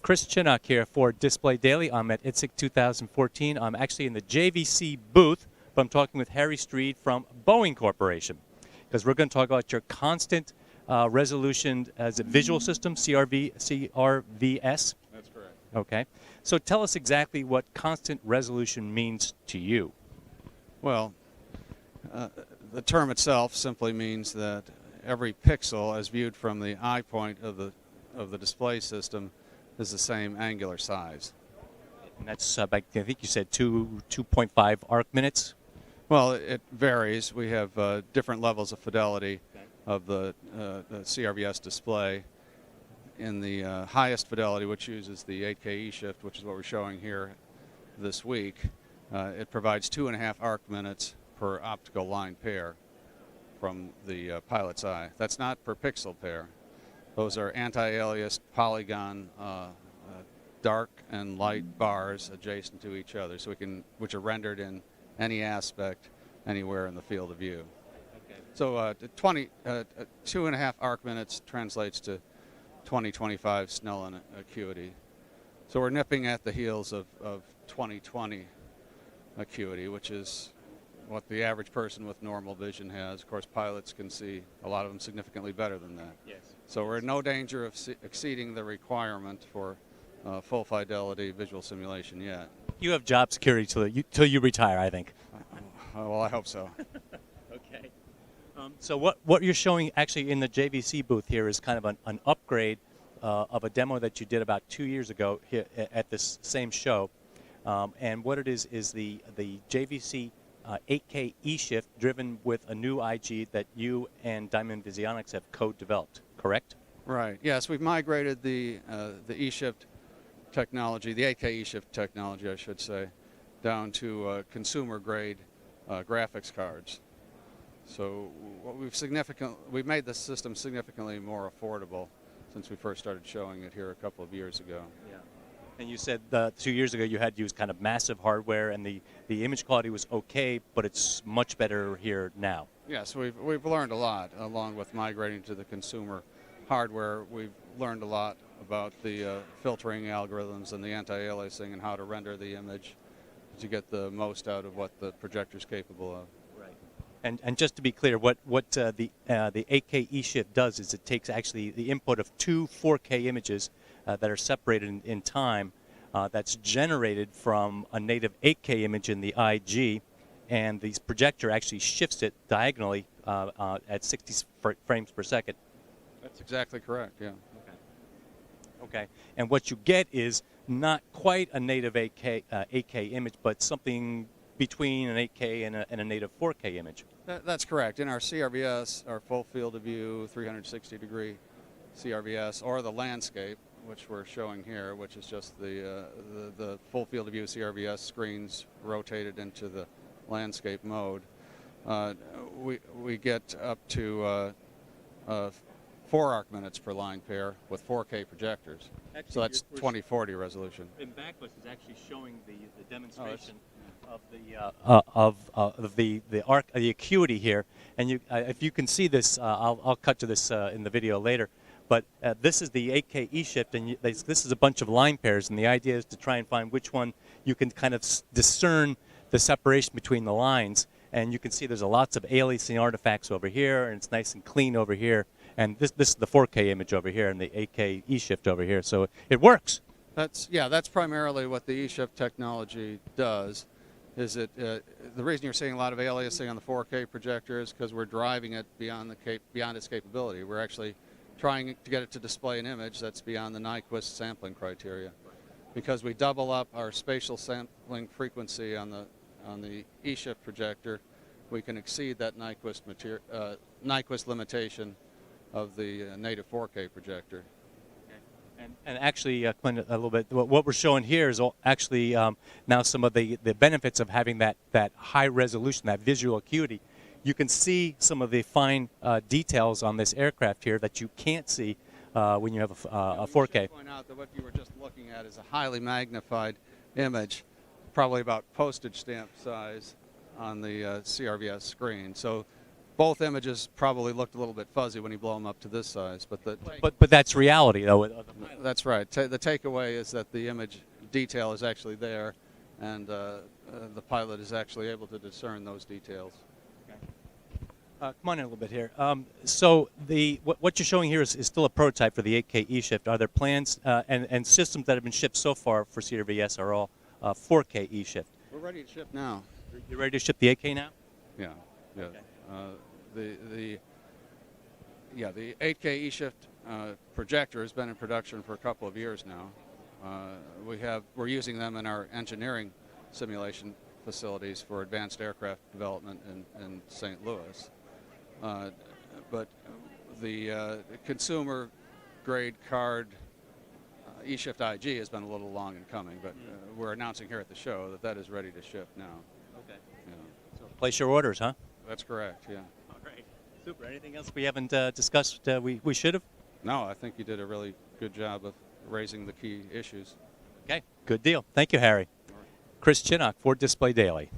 Chris Chinnock here for Display Daily. I'm at IITSEC 2014. I'm actually in the JVC booth, but I'm talking with Harry Streed from Boeing Corporation, because we're going to talk about your constant resolution as a visual system, CRVS. That's correct. Okay. So tell us exactly what constant resolution means to you. Well, the term itself simply means that every pixel, as viewed from the eye point of the display system, is the same angular size. And that's I think you said 2.5 arc minutes. Well, it varies. We have different levels of fidelity of the CRVS display. In the highest fidelity, which uses the 8K E-shift, which is what we're showing here this week, it provides 2.5 arc minutes per optical line pair from the pilot's eye. That's not per pixel pair. Those are anti-aliased polygon dark and light bars adjacent to each other, so which are rendered in any aspect anywhere in the field of view. Okay. So 2.5 arc minutes translates to 2025 Snellen acuity. So we're nipping at the heels of 2020 acuity, which is what the average person with normal vision has. Of course, pilots can see a lot of them significantly better than that. Yes. So we're in no danger of exceeding the requirement for full fidelity visual simulation yet. You have job security till you retire, I think. Well, I hope so. Okay. So what you're showing actually in the JVC booth here is kind of an upgrade of a demo that you did about 2 years ago here at this same show. And what it is the JVC 8K E-shift driven with a new IG that you and Diamond Visionics have co-developed, correct? Right. Yes, we've migrated the E-shift technology, the 8K E-shift technology, I should say, down to consumer-grade graphics cards. So we've made the system significantly more affordable since we first started showing it here a couple of years ago. Yeah. And you said 2 years ago you had to use kind of massive hardware, and the image quality was okay, but it's much better here now. Yes, we've learned a lot along with migrating to the consumer hardware. We've learned a lot about the filtering algorithms and the anti-aliasing and how to render the image to get the most out of what the projector's capable of. Right. And just to be clear, what the 8K E-shift does is it takes actually the input of two 4K images that are separated in time, that's generated from a native 8K image in the IG, and the projector actually shifts it diagonally at 60 frames per second. That's exactly correct, yeah. Okay. And what you get is not quite a native 8K image, but something between an 8K and a native 4K image. That's correct. In our CRVS, our full field of view, 360-degree CRVS, or the landscape, which we're showing here, which is just the full field of view CRVS screens rotated into the landscape mode, we get up to 4 arc minutes per line pair with 4K projectors. Actually, so that's 2040 resolution. In Backlist is actually showing the demonstration of the acuity here, and if you can see this, I'll cut to this in the video later. But this is the 8K E-shift, and this is a bunch of line pairs, and the idea is to try and find which one you can kind of discern the separation between the lines. And you can see there's lots of aliasing artifacts over here, and it's nice and clean over here. And this is the 4K image over here, and the 8K E-shift over here. So it works. That's primarily what the E-shift technology does. Is it the reason you're seeing a lot of aliasing on the 4K projector is because we're driving it beyond its capability. We're actually trying to get it to display an image that's beyond the Nyquist sampling criteria. Because we double up our spatial sampling frequency on the E-shift projector, we can exceed that Nyquist limitation of the native 4K projector. And actually, Clint, a little bit, what we're showing here is actually now some of the benefits of having that high resolution, that visual acuity. You can see some of the fine details on this aircraft here that you can't see when you have a 4K. I should point out that what you were just looking at is a highly magnified image, probably about postage stamp size on the CRVS screen. So both images probably looked a little bit fuzzy when you blow them up to this size, but But that's reality, though. that's right. The takeaway is that the image detail is actually there, and the pilot is actually able to discern those details. Come on in a little bit here. So what you're showing here is still a prototype for the 8K E-Shift. Are there plans and systems that have been shipped so far for CRVS are all 4K E-Shift? We're ready to ship now. You're ready to ship the 8K now? Yeah, yeah. Okay. The 8K E-Shift projector has been in production for a couple of years now. We're using them in our engineering simulation facilities for advanced aircraft development in St. Louis. But the consumer grade card E-Shift IG has been a little long in coming, but we're announcing here at the show that is ready to ship now. Okay. Yeah. So place your orders, huh? That's correct, yeah. All right. Super. Anything else we haven't discussed we should have? No, I think you did a really good job of raising the key issues. Okay. Good deal. Thank you, Harry. Chris Chinnock, Ford Display Daily.